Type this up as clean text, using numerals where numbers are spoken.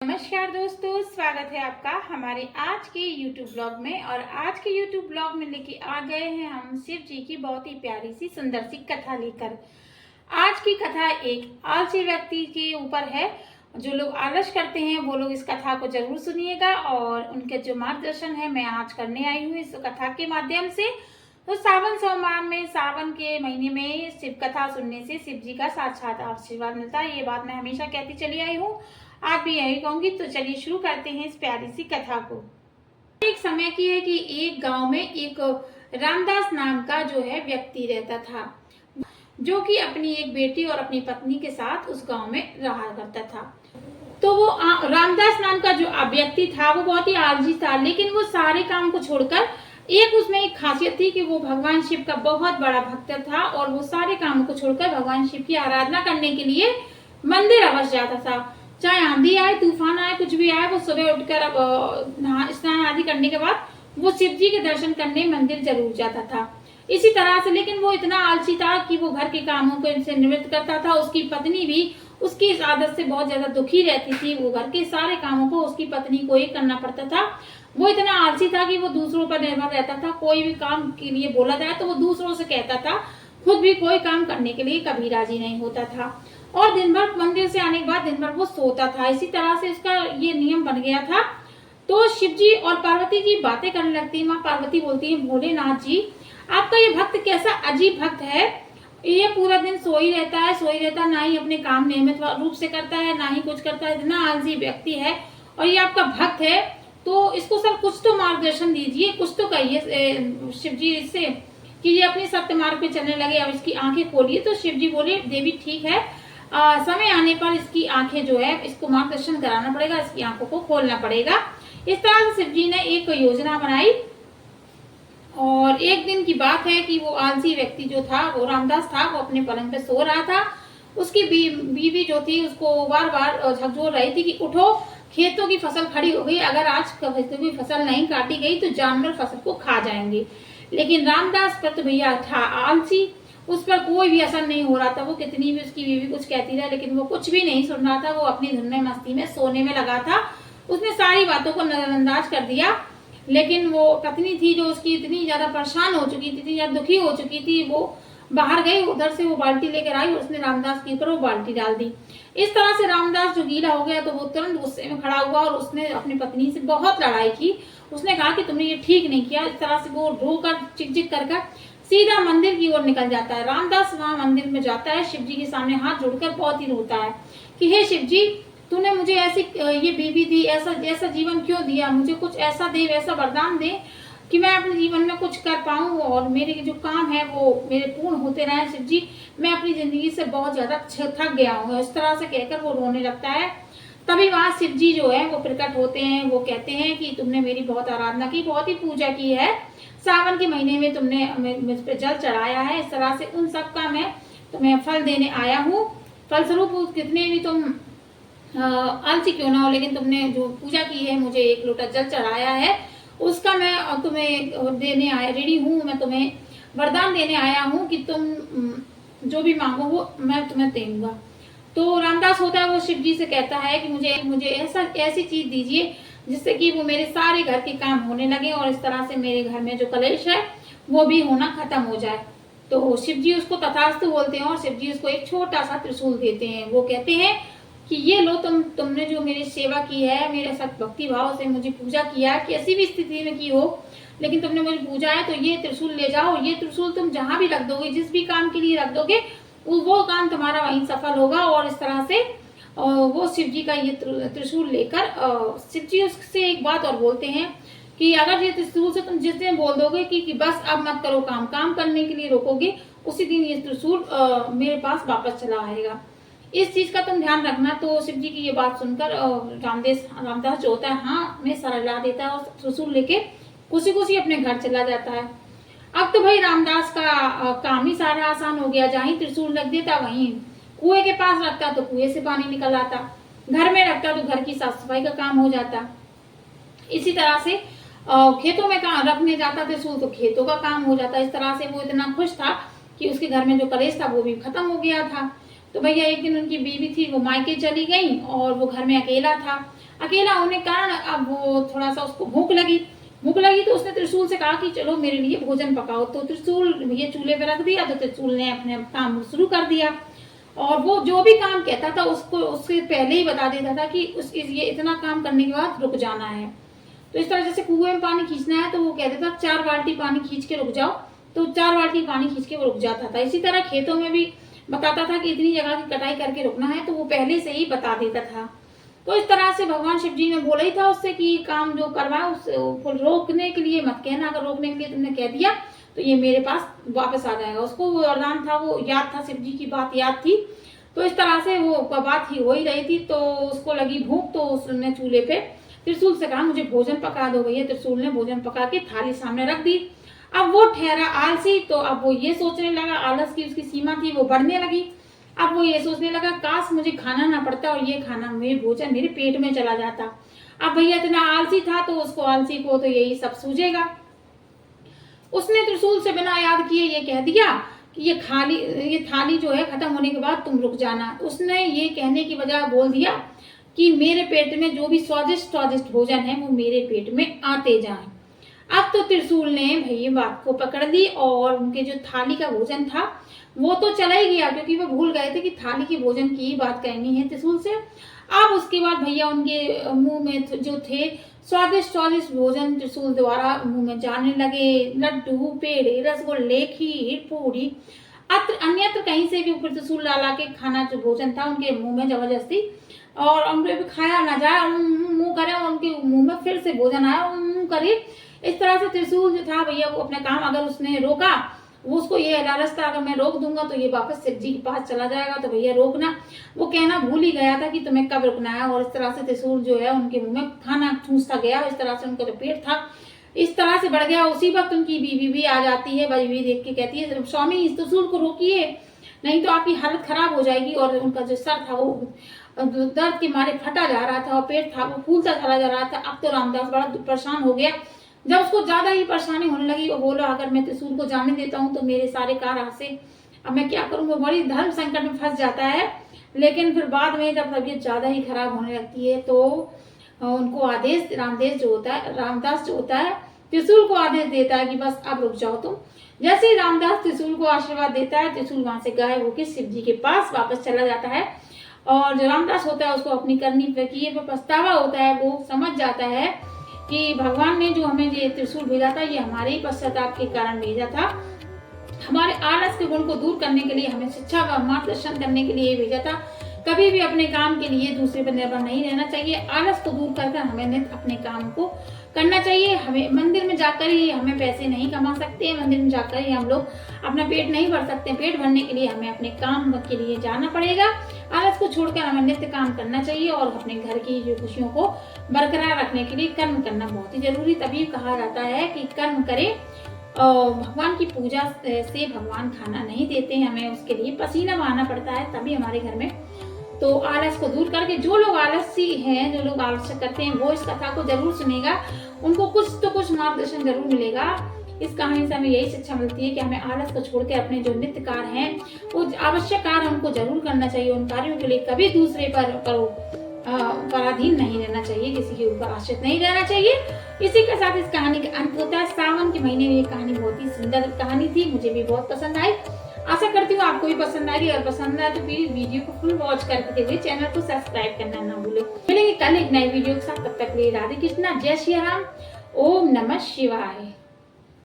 नमस्कार दोस्तों, स्वागत है आपका हमारे आज के YouTube ब्लॉग में। और आज के YouTube ब्लॉग में लेके आ गए हैं हम शिव जी की बहुत ही प्यारी सी सुंदर सी कथा लेकर। आज की कथा एक आलसी व्यक्ति के ऊपर है। जो लोग आलस करते हैं वो लोग इस कथा को जरूर सुनिएगा और उनके जो मार्गदर्शन है मैं आज करने आई हूँ इस कथा के माध्यम से। तो सावन सोमवार में, सावन के महीने में शिव कथा सुनने से शिव जी का साक्षात आशीर्वाद मिलता है। ये बात मैं हमेशा कहती चली आई हूँ, आप भी यही कहूंगी। तो चलिए शुरू करते हैं इस प्यारी सी कथा को। एक समय की है कि एक गांव में एक रामदास नाम का जो है व्यक्ति रहता था, जो कि अपनी एक बेटी और अपनी पत्नी के साथ उस गांव में रहा करता था। तो वो रामदास नाम का जो व्यक्ति था वो बहुत ही आलसी था, लेकिन वो सारे काम को छोड़कर उसमें एक खासियत थी कि वो भगवान शिव का बहुत बड़ा भक्त था और वो सारे कामों को छोड़कर भगवान शिव की आराधना करने के लिए मंदिर अवश्य जाता था। चाहे आंधी आए, तूफान आए, कुछ भी आए, वो सुबह उठकर अब स्नान आदि करने के बाद वो शिव जी के दर्शन करने मंदिर जरूर जाता था। इसी तरह से, लेकिन वो इतना आलसी था कि वो घर के कामों को इनसे निवृत्त करता था। उसकी पत्नी भी उसकी इस आदत से बहुत ज्यादा दुखी रहती थी। वो घर के सारे कामों को उसकी पत्नी को ही करना पड़ता था। वो इतना आलसी था कि वो दूसरों पर निर्भर रहता था। कोई भी काम के लिए बोला जाए तो वो दूसरों से कहता था, खुद भी कोई काम करने के लिए कभी राजी नहीं होता था। और दिन भर मंदिर से आने के बाद दिन भर वो सोता था। इसी तरह से उसका ये नियम बन गया था। तो शिव जी और पार्वती जी बातें करने लगती है। माँ पार्वती बोलती है, भोलेनाथ जी, आपका ये भक्त कैसा अजीब भक्त है। ये पूरा दिन सोई रहता है, ना ही अपने काम नियमित रूप से करता है, ना ही कुछ करता है। इतना आलसी व्यक्ति है और ये आपका भक्त है, तो इसको सर कुछ तो मार्गदर्शन दीजिए, कुछ तो कहिए शिव जी इससे कि ये अपने सत्य मार्ग पे चलने लगे। अब इसकी आंखें खोलिए। तो शिव जी बोले, देवी ठीक है, समय आने पर इसकी आंखें जो है, इसको मार्गदर्शन कराना पड़ेगा, इसकी आंखों को खोलना पड़ेगा। इस तरह से शिव जी ने एक योजना बनाई। और एक दिन की बात है कि वो आलसी व्यक्ति जो था, वो रामदास था, वो अपने पलंग पे सो रहा था। उसकी बीवी जो थी उसको बार बार झकझोर रही थी कि उठो, खेतों की फसल खड़ी हो गई, अगर आज खेतों की फसल नहीं काटी गई तो जानवर फसल को खा जाएंगे। लेकिन रामदास पर तो भैया था आलसी, उस पर कोई भी असर नहीं हो रहा था। वो कितनी भी उसकी बीवी कुछ कहती रही, लेकिन वो कुछ भी नहीं सुन रहा था। वो अपनी धुन में, मस्ती में, सोने में लगा था। उसने सारी बातों को नजरअंदाज कर दिया। लेकिन वो पत्नी थी जो उसकी इतनी ज्यादा परेशान हो चुकी थी, इतनी ज्यादा दुखी हो चुकी थी, वो बाहर गई, उधर से वो बाल्टी लेकर आई और उसने रामदास के ऊपर वो बाल्टी डाल दी। इस तरह से रामदास जो गीला हो गया तो वो तुरंत गुस्से में खड़ा हुआ और उसने अपनी पत्नी से बहुत लड़ाई की। उसने कहा कि तुमने ये ठीक नहीं किया। इस तरह से वो रोकर चिक कर सीधा मंदिर की ओर निकल जाता है। रामदास वहां मंदिर में जाता है, शिव जी के सामने हाथ जोड़कर बहुत ही रोता है कि हे शिव जी, तूने मुझे ऐसी ये बीवी दी, ऐसा जीवन क्यों दिया। मुझे कुछ ऐसा दे, वैसा वरदान दे कि मैं अपने जीवन में कुछ कर पाऊं और मेरे जो काम है वो मेरे पूर्ण होते रहे। शिव जी, मैं अपनी जिंदगी से बहुत ज्यादा थक गया हूँ। इस तरह से कहकर वो रोने लगता है। तभी वहां शिव जी जो है वो प्रकट होते हैं। वो कहते हैं कि तुमने मेरी बहुत आराधना की, बहुत ही पूजा की है, सावन के महीने में तुमने मुझ पर जल चढ़ाया है। इस तरह से उन सब का मैं तुम्हें फल देने आया हूँ। फलस्वरूप कितने भी तुम आलसी क्यों ना हो, लेकिन तुमने जो पूजा की है, मुझे एक लोटा जल चढ़ाया है, उसका मैं तुम्हें देने आया रेडी हूँ। मैं तुम्हें वरदान देने आया हूँ कि तुम जो भी मांगो वो मैं तुम्हें दूंगा। तो रामदास होता है वो शिव जी से कहता है कि मुझे ऐसी चीज दीजिए जिससे कि वो मेरे सारे घर के काम होने लगे और इस तरह से मेरे घर में जो कलेश है वो भी होना खत्म हो जाए। तो शिव जी उसको तथास्तु बोलते हैं और शिव जी उसको एक छोटा सा त्रिशूल देते हैं। वो कहते हैं कि ये लो, तुमने जो मेरी सेवा की है, मेरे साथ भक्ति भाव से मुझे पूजा किया, किसी भी स्थिति में की हो, लेकिन तुमने मुझे पूजा है, तो ये त्रिशूल ले जाओ। ये त्रिशूल तुम जहां भी रख दोगे, जिस भी काम के लिए रख दोगे, वो काम तुम्हारा वहीं सफल होगा। और इस तरह से वो शिव जी का ये त्रिशूल लेकर शिव जी उससे एक बात और बोलते हैं कि अगर ये त्रिशूल से तुम जिस दिन बोल दोगे कि बस अब मत करो, काम करने के लिए रोकोगे, उसी दिन ये त्रिशूल मेरे पास वापस चला आएगा। इस चीज का तुम ध्यान रखना। तो शिव जी की ये बात सुनकर रामदास जो होता है, हाँ में सरला देता है और त्रिशूल लेके खुशी खुशी अपने घर चला जाता है। अब तो भाई रामदास का काम ही सारा आसान हो गया। जहाँ ही त्रिशूल रख देता, वहीं कुएं के पास रखता तो कुएं से पानी निकल आता, घर में रखता तो घर की साफ सफाई का काम हो जाता। इसी तरह से खेतों में रखने जाता त्रिशूल तो खेतों का काम हो जाता। इस तरह से वो इतना खुश था कि उसके घर में जो कलेश था वो भी खत्म हो गया था। तो भैया एक दिन उनकी बीवी थी वो मायके चली गई और वो घर में अकेला था। अकेला होने के कारण अब वो थोड़ा सा उसको भूख लगी तो उसने त्रिशूल से कहा कि चलो मेरे लिए भोजन पकाओ। तो त्रिशूल भैया चूल्हे पे रख दिया, तो त्रिशूल ने अपने काम शुरू कर दिया और वो जो भी काम कहता था उसको उससे पहले ही बता देता था कि ये इतना काम करने के बाद रुक जाना है। तो इस तरह जैसे कुएं में पानी खींचना है तो वो कहता था 4 बाल्टी पानी खींच के रुक जाओ, तो 4 बाल्टी पानी खींच के वो रुक जाता था। इसी तरह खेतों में भी बताता था कि इतनी जगह की कटाई करके रुकना है, तो वो पहले से ही बता देता था। तो इस तरह से भगवान शिव जी ने बोला ही था उससे कि काम जो करवाए उसको रोकने के लिए मत कहना, अगर रोकने के लिए तुमने कह दिया तो ये मेरे पास वापस आ जाएगा। उसको वो वरदान था, वो याद था, शिव जी की बात याद थी। तो इस तरह से वो बात ही हो ही रही थी, तो उसको लगी भूख, तो उसने चूल्हे पे त्रिशूल से कहा मुझे भोजन पका दो। भैया त्रिशूल ने भोजन पका के थाली सामने रख दी। अब वो ठहरा आलसी, तो अब वो ये सोचने लगा, आलस की उसकी सीमा थी वो बढ़ने लगी। अब वो ये सोचने लगा काश मुझे खाना ना पड़ता और ये खाना मेरे भोजन मेरे पेट में चला जाता। अब भैया इतना आलसी था तो उसको आलसी को तो यही सब सूझेगा। उसने त्रिशूल से बिना याद किए ये कह दिया कि ये थाली जो है खत्म होने के बाद तुम रुक जाना। उसने ये कहने की बजाय बोल दिया कि मेरे पेट में जो भी स्वादिष्ट स्वादिष्ट भोजन है वो मेरे पेट में आते जाए। अब तो त्रिशूल ने भैया बात को पकड़ ली और उनके जो थाली का भोजन था वो तो चला ही गया, क्योंकि वो भूल गए थे कि थाली की भोजन की ही बात कहनी है त्रिशूल से। अब उसके बाद भैया उनके मुंह में जो थे स्वादिष्ट स्वादिष्ट भोजन त्रिशूल द्वारा मुंह में जाने लगे। लड्डू, पेड़े, रसगुल्ले, खीर, पूरी, अन्यत्र कहीं से भी ऊपर त्रिशूल ला के खाना जो भोजन था उनके मुंह में जबरदस्ती, और उनके खाया ना जाए, मुंह करे और उनके मुंह में फिर से भोजन आया मुंह करे। इस तरह से त्रिशूल जो था भैया वो अपने काम, अगर उसने रोका वो उसको ये लालच था अगर मैं रोक दूंगा तो ये वापस शिव जी के पास चला जाएगा, तो भैया रोकना वो कहना भूल ही गया था कि तुम्हें कब रुकना है। और इस तरह से त्रिशूल जो है उनके मुंह में खाना ठूंसता गया। इस तरह से उनका जो पेट था इस तरह से बढ़ गया। उसी वक्त उनकी बीवी भी आ जाती है। बीवी देख के कहती है स्वामी इस त्रिशूल को रोकिए, नहीं तो आपकी हालत खराब हो जाएगी। और उनका जो सर था वो दर्द के मारे फटा जा रहा था और पेट था वो फूलता चला जा रहा था। अब तो रामदास बड़ा परेशान हो गया। जब उसको ज्यादा ही परेशानी होने लगी वो बोला अगर मैं त्रिशूल को जाने देता हूँ तो मेरे सारे कार्य से अब मैं क्या करूँ। वो बड़ी धर्म संकट में फंस जाता है। लेकिन फिर बाद में जब तबीयत ज्यादा ही खराब होने लगती है तो उनको आदेश रामदास जो होता है त्रिशूल को आदेश देता है कि बस अब रुक जाओ तुम। जैसे ही रामदास त्रिशूल को आशीर्वाद देता है त्रिशूल वहां से गायब होकर शिव जी के पास वापस चला जाता है। और जो रामदास होता है उसको अपनी करनी पे किए पे पछतावा होता है। वो समझ जाता है कि भगवान ने जो हमें ये त्रिशूल भेजा था ये हमारे ही पश्चाताप के कारण भेजा था, हमारे आलस के गुण को दूर करने के लिए, हमें शिक्षा व मार्गदर्शन करने के लिए भेजा था। कभी भी अपने काम के लिए दूसरे पर निर्भर नहीं रहना चाहिए। आलस को दूर कर हमें नित्य अपने काम को करना चाहिए। हमें मंदिर में जाकर ही हमें पैसे नहीं कमा सकते, मंदिर में जाकर ही हम लोग अपना पेट नहीं भर सकते। पेट भरने के लिए हमें अपने काम के लिए जाना पड़ेगा। आलस को छोड़कर हमें नित्य काम करना चाहिए और अपने घर की जो खुशियों को बरकरार रखने के लिए कर्म करना बहुत ही जरूरी। तभी कहा जाता है कि कर्म करें। भगवान की पूजा से भगवान खाना नहीं देते, हमें उसके लिए पसीना बहाना पड़ता है तभी हमारे घर में। तो आलस को दूर करके जो लोग आलसी हैं, जो लोग आलस करते हैं वो इस कथा को जरूर सुनेगा, उनको कुछ तो कुछ मार्गदर्शन जरूर मिलेगा। इस कहानी से हमें यही शिक्षा मिलती है कि हमें आलस को छोड़ के अपने जो नित्य कार्य हैं वो आवश्यक कार्य उनको जरूर करना चाहिए। उन कार्यों के लिए कभी दूसरे पर पराधीन नहीं रहना चाहिए, किसी के ऊपर आश्रित नहीं रहना चाहिए। इसी के साथ इस कहानी का अंत होता है। सावन के महीने में ये कहानी बहुत ही सुंदर कहानी थी, मुझे भी बहुत पसंद आई। आशा करती हूँ आपको भी पसंद आएगी। अगर पसंद आए तो प्लीज वीडियो को फुल वॉच करते हुए चैनल को सब्सक्राइब करना ना भूलें। मिलेंगे कल एक नई वीडियो के साथ, तब तक के लिए राधे कृष्णा, जय श्री राम, ओम नमः शिवाय।